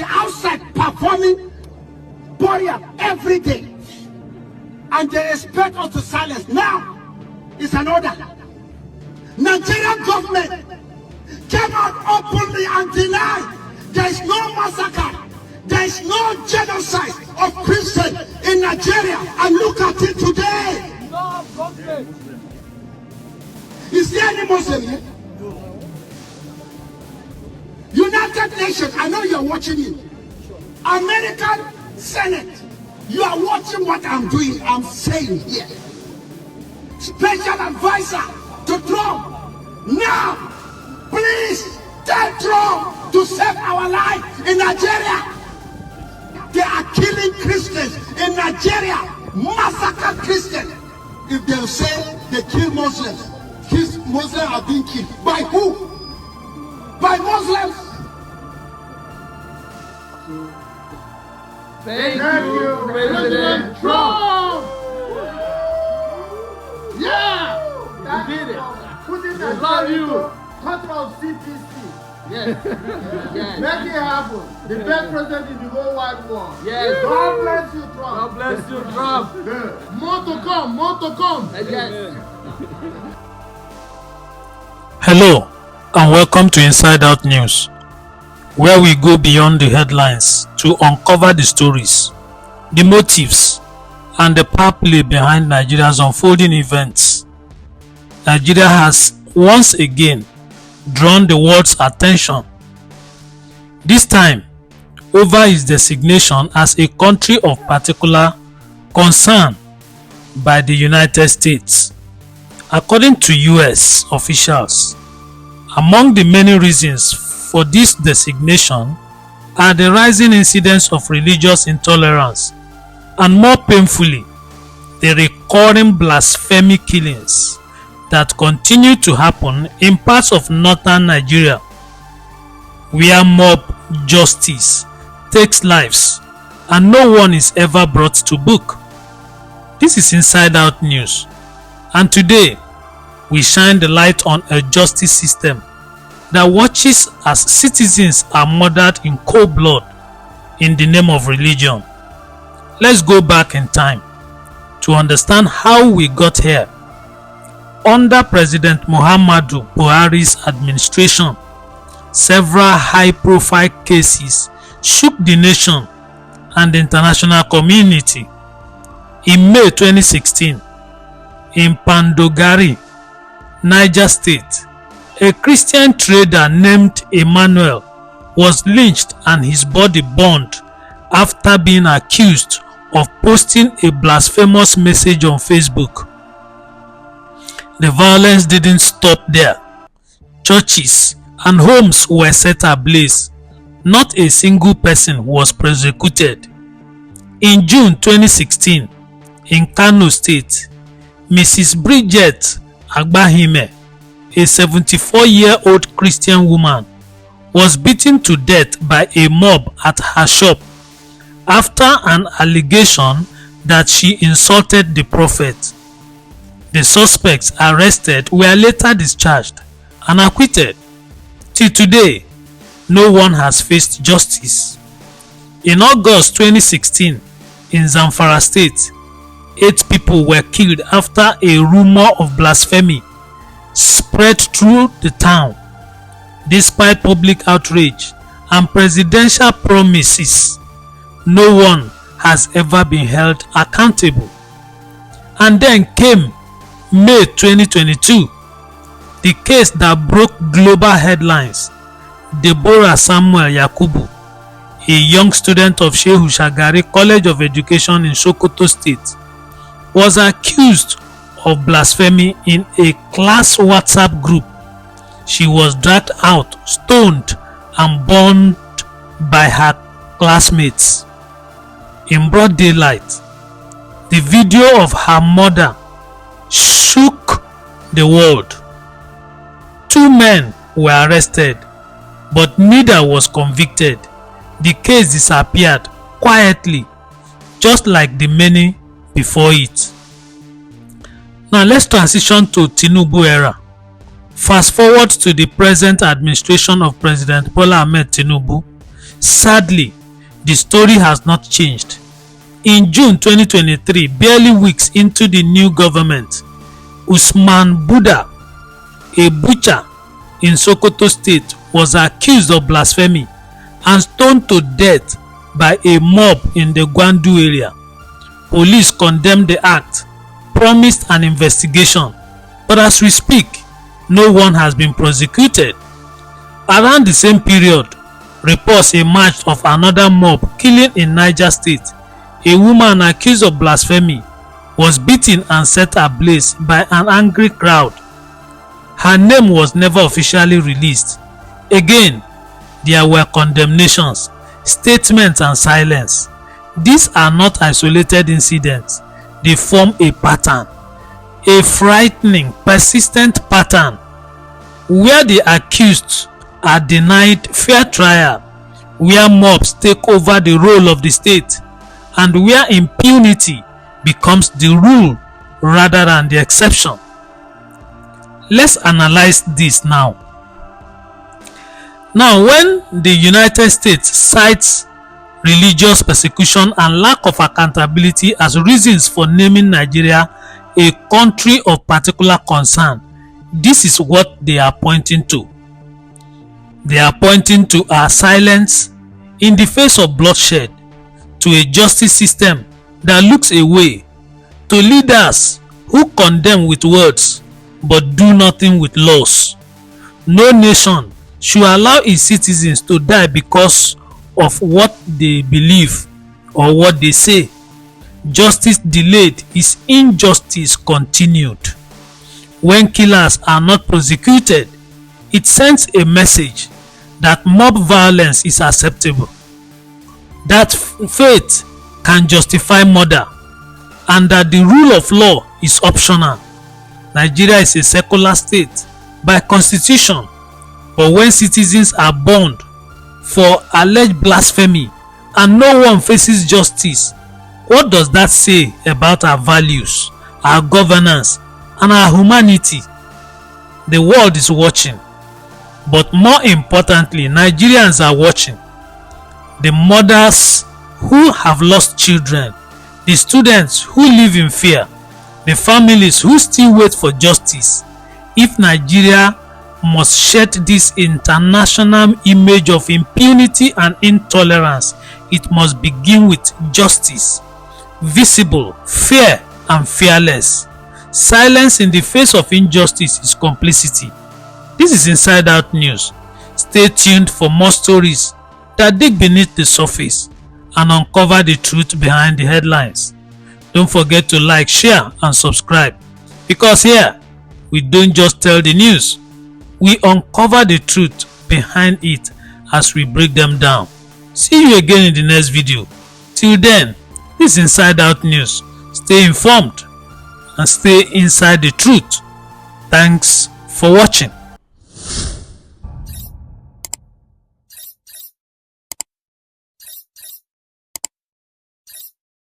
outside performing burial every day. And they expect us to silence. Now, it's an order. Nigerian government came out openly and denied there is no massacre, there is no genocide of Christians in Nigeria. And look at it today. Is there any Muslim here? United Nations, I know you're watching it. American Senate, you are watching what I'm doing, I'm saying here. Special advisor to Trump. Now, please tell Trump to save our life in Nigeria. They are killing Christians in Nigeria, massacre Christians. If they say they kill Muslims, Muslims are being killed. By who? By Muslims. Thank you, President Trump. Yeah, you did it. We love you. Control CPC. Yes. Yes. Make it happen. The best president in the whole wide world. Yes. God bless you, Trump. God bless you, Trump. More to come. More to come. Yes. Hello and welcome to Inside Out News, where we go beyond the headlines to uncover the stories, the motives, and the power play behind Nigeria's unfolding events. Nigeria has once again drawn the world's attention, this time over its designation as a country of particular concern by the United States. According to US officials, among the many reasons for this designation are the rising incidence of religious intolerance and, more painfully, the recurring blasphemy killings that continue to happen in parts of northern Nigeria, where mob justice takes lives and no one is ever brought to book. This is Inside Out News, and today we shine the light on a justice system that watches as citizens are murdered in cold blood in the name of religion. Let's go back in time to understand how we got here. Under President Muhammadu Buhari's administration, several high-profile cases shook the nation and the international community. In May 2016, in Pandogari, Niger State, a Christian trader named Emmanuel was lynched and his body burned after being accused of posting a blasphemous message on Facebook. The violence didn't stop there. Churches and homes were set ablaze. Not a single person was prosecuted. In June 2016, in Kano State, Mrs. Bridget Agbahime, a 74-year-old Christian woman, was beaten to death by a mob at her shop after an allegation that she insulted the prophet. The suspects arrested were later discharged and acquitted. Till today, no one has faced justice. In August 2016, in Zamfara State, 8 people were killed after a rumor of blasphemy spread through the town. Despite public outrage and presidential promises, no one has ever been held accountable. And then came May 2022, the case that broke global headlines. Deborah Samuel Yakubu, a young student of Shehu Shagari College of Education in Sokoto State, was accused of blasphemy in a class WhatsApp group. She was dragged out, stoned, and burned by her classmates in broad daylight. The video of her murder shook the world. 2 men were arrested, but neither was convicted. The case disappeared quietly, just like the many before it. Now let's transition to Tinubu era. Fast forward to the present administration of President Bola Ahmed Tinubu. Sadly, the story has not changed. In June 2023, barely weeks into the new government, Usman Buddha, a butcher in Sokoto State, was accused of blasphemy and stoned to death by a mob in the Gwandu area. Police condemned the act, promised an investigation, but as we speak, no one has been prosecuted. Around the same period, reports emerged of another mob killing in Niger State. A woman accused of blasphemy was beaten and set ablaze by an angry crowd. Her name was never officially released. Again, there were condemnations, statements and silence. These are not isolated incidents. They form a pattern, a frightening, persistent pattern, where the accused are denied fair trial, where mobs take over the role of the state, and where impunity becomes the rule rather than the exception. Let's analyze this now. Now, when the United States cites religious persecution and lack of accountability as reasons for naming Nigeria a country of particular concern, this is what they are pointing to. They are pointing to our silence in the face of bloodshed, to a justice system that looks away, to leaders who condemn with words but do nothing with laws. No nation should allow its citizens to die because of what they believe or what they say. Justice delayed is injustice continued. When killers are not prosecuted, it sends a message that mob violence is acceptable, that faith can justify murder, and that the rule of law is optional. Nigeria is a secular state by constitution, but when citizens are burned for alleged blasphemy and no one faces justice, what does that say about our values, our governance, and our humanity? The world is watching, but more importantly, Nigerians are watching. The mothers who have lost children, the students who live in fear, the families who still wait for justice. If Nigeria must shed this international image of impunity and intolerance, it must begin with justice, visible, fair, and fearless. Silence in the face of injustice is complicity. This is Inside Out News. Stay tuned for more stories that dig beneath the surface and uncover the truth behind the headlines. Don't forget to like, share, and subscribe, because here we don't just tell the news, we uncover the truth behind it as we break them down. See you again in the next video. Till then, this is Inside Out News. Stay informed and stay inside the truth. Thanks for watching.